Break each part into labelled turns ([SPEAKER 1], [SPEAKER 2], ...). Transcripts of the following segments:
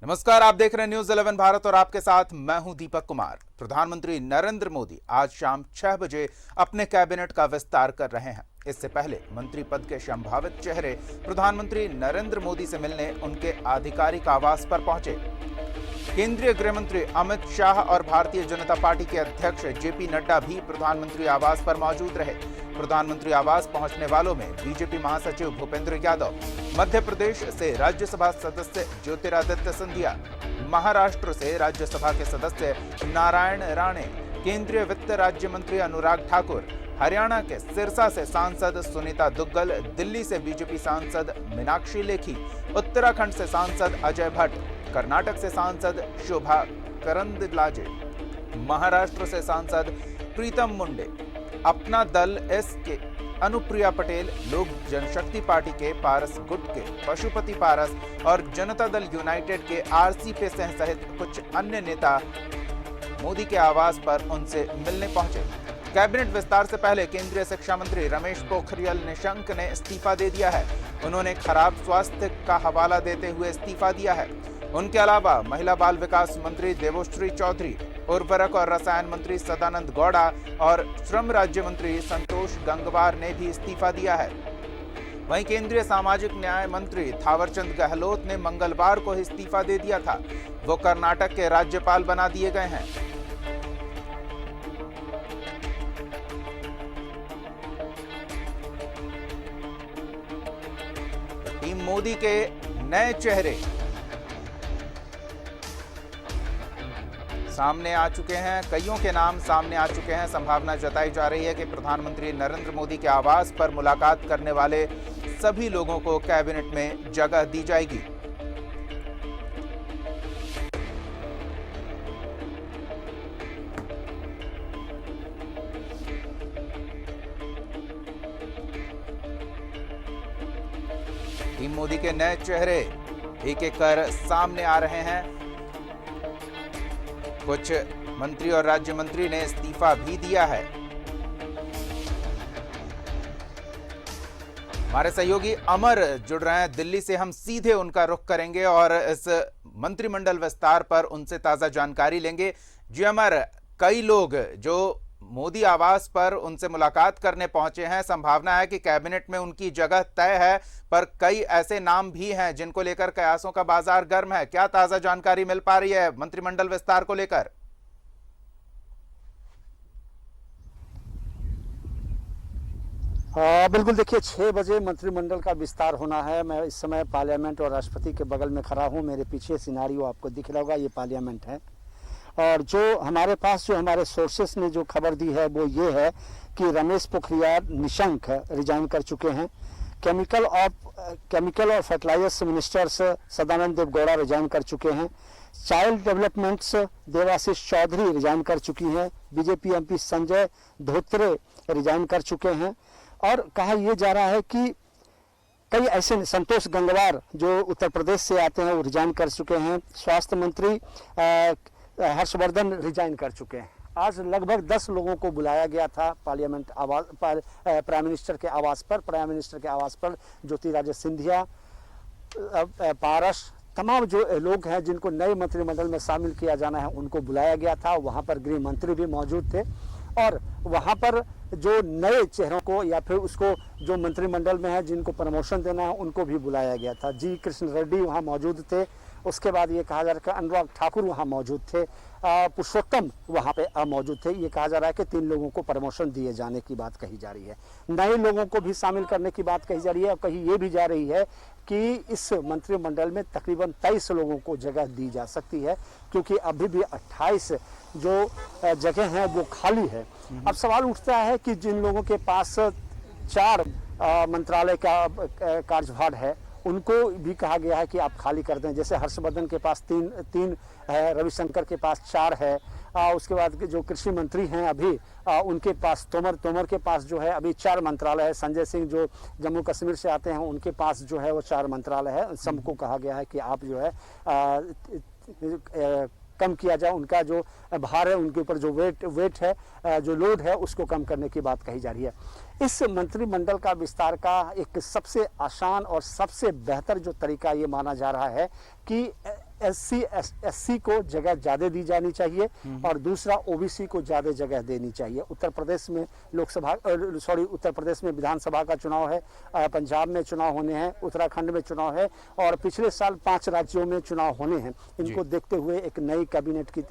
[SPEAKER 1] नमस्कार, आप देख रहे हैं न्यूज 11 भारत और आपके साथ मैं हूं दीपक कुमार। प्रधानमंत्री नरेंद्र मोदी आज शाम 6 बजे अपने कैबिनेट का विस्तार कर रहे हैं। इससे पहले मंत्री पद के संभावित चेहरे प्रधानमंत्री नरेंद्र मोदी से मिलने उनके आधिकारिक आवास पर पहुंचे। केंद्रीय गृह मंत्री अमित शाह और भारतीय जनता पार्टी के अध्यक्ष जेपी नड्डा भी प्रधानमंत्री आवास पर मौजूद रहे। प्रधानमंत्री आवास पहुंचने वालों में बीजेपी महासचिव भूपेंद्र यादव, मध्य प्रदेश से राज्यसभा सदस्य ज्योतिरादित्य सिंधिया, महाराष्ट्र से राज्यसभा के सदस्य नारायण राणे, केंद्रीय वित्त राज्य मंत्री अनुराग ठाकुर, हरियाणा के सिरसा से सांसद सुनीता दुग्गल, दिल्ली से बीजेपी सांसद मीनाक्षी लेखी, उत्तराखंड से सांसद अजय भट्ट, कर्नाटक से सांसद शोभा करंदलाजे, महाराष्ट्र से सांसद प्रीतम मुंडे, अपना दल एस के अनुप्रिया पटेल, लोक जनशक्ति पार्टी के पारस गुट के पशुपति पारस और जनता दल यूनाइटेड के आरसी पे सिंह सहित कुछ अन्य नेता मोदी के आवास पर उनसे मिलने पहुंचे। कैबिनेट विस्तार से पहले केंद्रीय शिक्षा मंत्री रमेश पोखरियाल निशंक ने इस्तीफा दे दिया है। उन्होंने खराब स्वास्थ्य का हवाला देते हुए इस्तीफा दिया है। उनके अलावा महिला बाल विकास मंत्री देवोश्री चौधरी, उर्वरक और रसायन मंत्री सदानंद गौड़ा और श्रम राज्य मंत्री संतोष गंगवार ने भी इस्तीफा दिया है। वहीं केंद्रीय सामाजिक न्याय मंत्री थावरचंद गहलोत ने मंगलवार को इस्तीफा दे दिया था। वो कर्नाटक के राज्यपाल बना दिए गए हैं। टीम मोदी के नए चेहरे सामने आ चुके हैं। कईयों के नाम सामने आ चुके हैं। संभावना जताई जा रही है कि प्रधानमंत्री नरेंद्र मोदी के आवास पर मुलाकात करने वाले सभी लोगों को कैबिनेट में जगह दी जाएगी। टीम मोदी के नए चेहरे एक एक कर सामने आ रहे हैं। कुछ मंत्री और राज्य मंत्री ने इस्तीफा भी दिया है। हमारे सहयोगी अमर जुड़ रहे हैं दिल्ली से। हम सीधे उनका रुख करेंगे और इस मंत्रिमंडल विस्तार पर उनसे ताजा जानकारी लेंगे। जी अमर, कई लोग जो मोदी आवास पर उनसे मुलाकात करने पहुंचे हैं, संभावना है कि कैबिनेट में उनकी जगह तय है, पर कई ऐसे नाम भी हैं जिनको लेकर कयासों का बाजार गर्म है। क्या ताजा जानकारी मिल पा रही है मंत्रिमंडल विस्तार को लेकर?
[SPEAKER 2] बिल्कुल, देखिए 6 बजे मंत्रिमंडल का विस्तार होना है। मैं इस समय पार्लियामेंट और राष्ट्रपति के बगल में खड़ा हूं। मेरे पीछे सिनारियो आपको दिख रहा होगा, ये पार्लियामेंट है। और जो हमारे पास जो हमारे सोर्सेस ने जो खबर दी है वो ये है कि रमेश पोखरियाल निशंक रिजाइन कर चुके हैं। केमिकल और fertilisers ministers Sadananda Dev Gowda resign कर चुके हैं। Child developments Debasish Chaudhary resign कर चुकी हैं। BJP MP Sanjay Dhotre resign कर चुके हैं। और कहा यह जा रहा है कि कई ऐसे, संतोष गंगवार जो उत्तर प्रदेश से आते हैं वो रिजाइन कर चुके हैं। स्वास्थ्य मंत्री हर्षवर्धन रिजाइन कर चुके हैं। आज लगभग 10 लोगों को बुलाया गया था पार्लियामेंट आवास पर, प्राइम मिनिस्टर के आवास पर। प्राइम मिनिस्टर के आवास पर ज्योतिरादित्य सिंधिया, पारस, तमाम जो लोग हैं जिनको नए मंत्रिमंडल में शामिल किया जाना है उनको बुलाया गया था। वहां पर गृह मंत्री भी मौजूद थे और वहां पर जो नए चेहरों को या फिर उसको जो मंत्रिमंडल में है जिनको प्रमोशन देना है उनको भी बुलाया गया था। जी कृष्ण रेड्डी वहां मौजूद थे। उसके बाद ये कहा जा रहा है कि अनुराग ठाकुर वहाँ मौजूद थे, पुरुषोत्तम वहाँ पे मौजूद थे। ये कहा जा रहा है कि 3 लोगों को प्रमोशन दिए जाने की बात कही जा रही है। नए लोगों को भी शामिल करने की बात कही जा रही है और कही ये भी जा रही है कि इस मंत्रिमंडल में तकरीबन 23 लोगों को जगह दी जा सकती है, क्योंकि अभी भी 28 जो जगह हैं वो खाली है। अब सवाल उठता है कि जिन लोगों के पास 4 मंत्रालय का कार्यभार है उनको भी कहा गया है कि आप खाली कर दें। जैसे हर्षवर्धन के पास 3 है, रविशंकर के पास 4 है। उसके बाद जो कृषि मंत्री हैं अभी उनके पास तोमर के पास जो है अभी 4 मंत्रालय है। संजय सिंह जो जम्मू कश्मीर से आते हैं उनके पास जो है वो 4 मंत्रालय है। सबको कहा गया है कि आप जो है कम किया जाए, उनका जो भार है उनके ऊपर जो वेट है, जो लोड है उसको कम करने की बात कही जा रही है। इस मंत्रिमंडल का विस्तार का एक सबसे आसान और सबसे बेहतर जो तरीका ये माना जा रहा है कि SC को जगह ज़्यादा दी जानी चाहिए और दूसरा OBC को ज़्यादा जगह देनी चाहिए। उत्तर प्रदेश में उत्तर प्रदेश में विधानसभा का चुनाव है, पंजाब में चुनाव होने हैं, उत्तराखंड में चुनाव है और पिछले साल 5 राज्यों में चुनाव होने हैं। इनको देखते हुए एक नई कैबिनेट की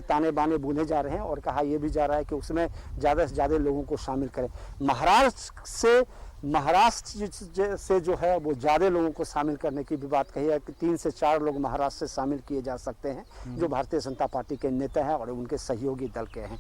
[SPEAKER 2] ताने बाने बुने जा रहे हैं और कहा यह भी जा रहा है कि उसमें ज़्यादा से ज़्यादा लोगों को शामिल करें। महाराष्ट्र से जो है वो ज़्यादा लोगों को शामिल करने की भी बात कही है कि 3 से 4 लोग महाराष्ट्र से शामिल किए जा सकते हैं जो भारतीय जनता पार्टी के नेता हैं और उनके सहयोगी दल के हैं।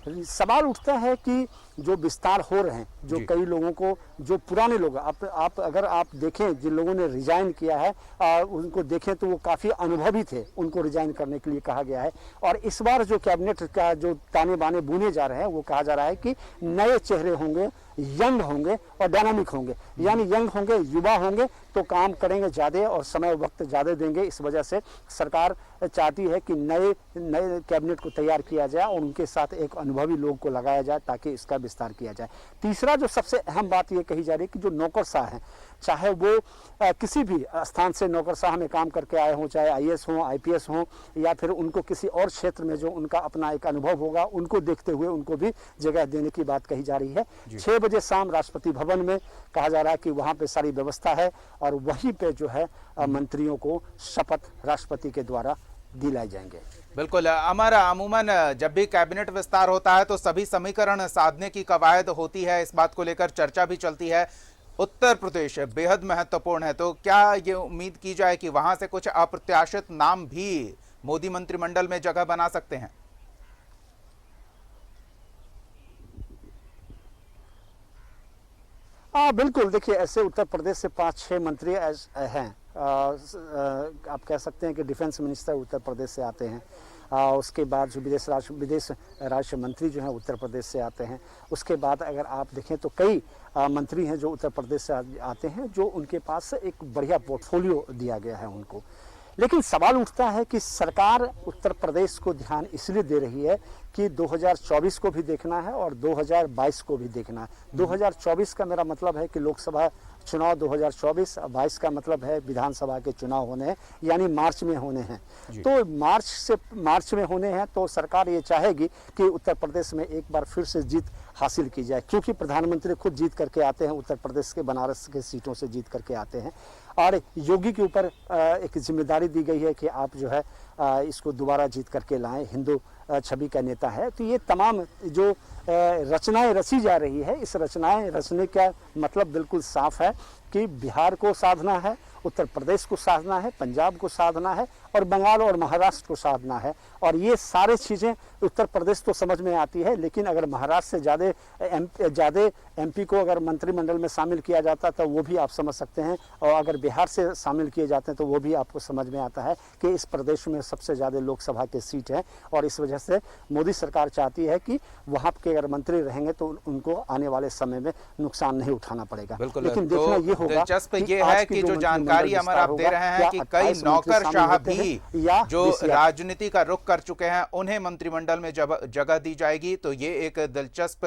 [SPEAKER 2] सवाल उठता है कि जो विस्तार हो रहे हैं, जो कई लोगों को, जो पुराने लोग, अगर आप देखें जिन लोगों ने रिजाइन किया है उनको देखें तो वो काफ़ी अनुभवी थे, उनको रिजाइन करने के लिए कहा गया है। और इस बार जो कैबिनेट का जो ताने बाने बुने जा रहे हैं वो कहा जा रहा है कि नए चेहरे होंगे, यंग होंगे और डायनामिक होंगे, यानी यंग होंगे, युवा होंगे तो काम करेंगे ज़्यादा और समय वक्त ज़्यादा देंगे। इस वजह से सरकार चाहती है कि नए कैबिनेट को तैयार किया जाए और उनके साथ एक अनुभवी लोग को लगाया जाए ताकि इसका विस्तार किया जाए। तीसरा जो सबसे अहम बात ये कही जा रही है कि जो नौकरशाह हैं, चाहे वो किसी भी स्थान से नौकरशाह में काम करके आए हों, चाहे IAS हों, IPS हों या फिर उनको किसी और क्षेत्र में जो उनका अपना एक अनुभव होगा, उनको देखते हुए उनको भी जगह देने की बात कही जा रही है। 6 बजे शाम राष्ट्रपति भवन में कहा जा रहा है कि वहाँ पे सारी व्यवस्था है और वहीं पे जो है मंत्रियों को शपथ राष्ट्रपति के द्वारा दिलाए जाएंगे।
[SPEAKER 1] बिल्कुल अमर, अमूमन जब भी कैबिनेट विस्तार होता है तो सभी समीकरण साधने की कवायद होती है, इस बात को लेकर चर्चा भी चलती है। उत्तर प्रदेश बेहद महत्वपूर्ण है, तो क्या ये उम्मीद की जाए कि वहां से कुछ अप्रत्याशित नाम भी मोदी मंत्रिमंडल में जगह बना सकते हैं?
[SPEAKER 2] बिल्कुल, देखिए ऐसे उत्तर प्रदेश से 5-6 मंत्री हैं। आप कह सकते हैं कि डिफेंस मिनिस्टर उत्तर प्रदेश से आते हैं। उसके बाद जो विदेश राज्य मंत्री जो हैं उत्तर प्रदेश से आते हैं। उसके बाद अगर आप देखें तो कई मंत्री हैं जो उत्तर प्रदेश से आते हैं, जो उनके पास एक बढ़िया पोर्टफोलियो दिया गया है उनको। लेकिन सवाल उठता है कि सरकार उत्तर प्रदेश को ध्यान इसलिए दे रही है कि 2024 को भी देखना है और 2022 को भी देखना है। 2024 का मेरा मतलब है कि लोकसभा चुनाव 2024, 22 का मतलब है विधानसभा के चुनाव होने हैं, यानी मार्च में होने हैं। तो मार्च में होने हैं तो सरकार ये चाहेगी कि उत्तर प्रदेश में एक बार फिर से जीत हासिल की जाए, क्योंकि प्रधानमंत्री खुद जीत करके आते हैं, उत्तर प्रदेश के बनारस के सीटों से जीत करके आते हैं और योगी के ऊपर एक जिम्मेदारी दी गई है कि आप जो है इसको दोबारा जीत करके लाएं, हिंदू छवि का नेता है। तो ये तमाम जो रचनाएं रची जा रही है, इस रचनाएं रचने का मतलब बिल्कुल साफ है कि बिहार को साधना है, उत्तर प्रदेश को साधना है, पंजाब को साधना है और बंगाल और महाराष्ट्र को साधना है। और ये सारे चीज़ें उत्तर प्रदेश तो समझ में आती है, लेकिन अगर महाराष्ट्र से ज़्यादा MP को अगर मंत्रिमंडल में शामिल किया जाता तो वो भी आप समझ सकते हैं, और अगर बिहार से शामिल किए जाते हैं तो वो भी आपको समझ में आता है कि इस प्रदेश में सबसे ज़्यादा लोकसभा के सीट है और इस वजह से मोदी सरकार चाहती है कि वहाँ के अगर मंत्री रहेंगे तो उनको आने वाले समय में नुकसान नहीं उठाना पड़ेगा।
[SPEAKER 1] लेकिन देखना ये होगा, दिलचस्प ये है कि जो जानकारी अमर आप दे रहे हैं कि कई नौकरशाह भी जो राजनीति का रुख कर चुके हैं उन्हें मंत्रिमंडल में जगह दी जाएगी। तो ये एक दिलचस्प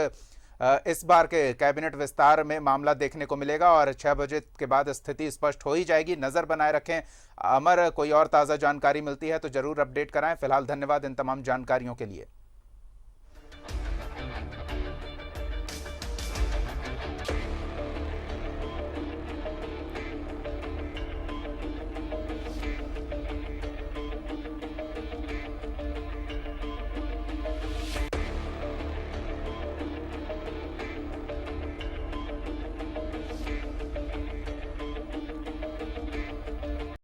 [SPEAKER 1] इस बार के कैबिनेट विस्तार में मामला देखने को मिलेगा और 6 बजे के बाद स्थिति स्पष्ट हो ही जाएगी। नजर बनाए रखें अमर, कोई और ताज़ा जानकारी मिलती है तो जरूर अपडेट कराएं। फिलहाल धन्यवाद इन तमाम जानकारियों के लिए।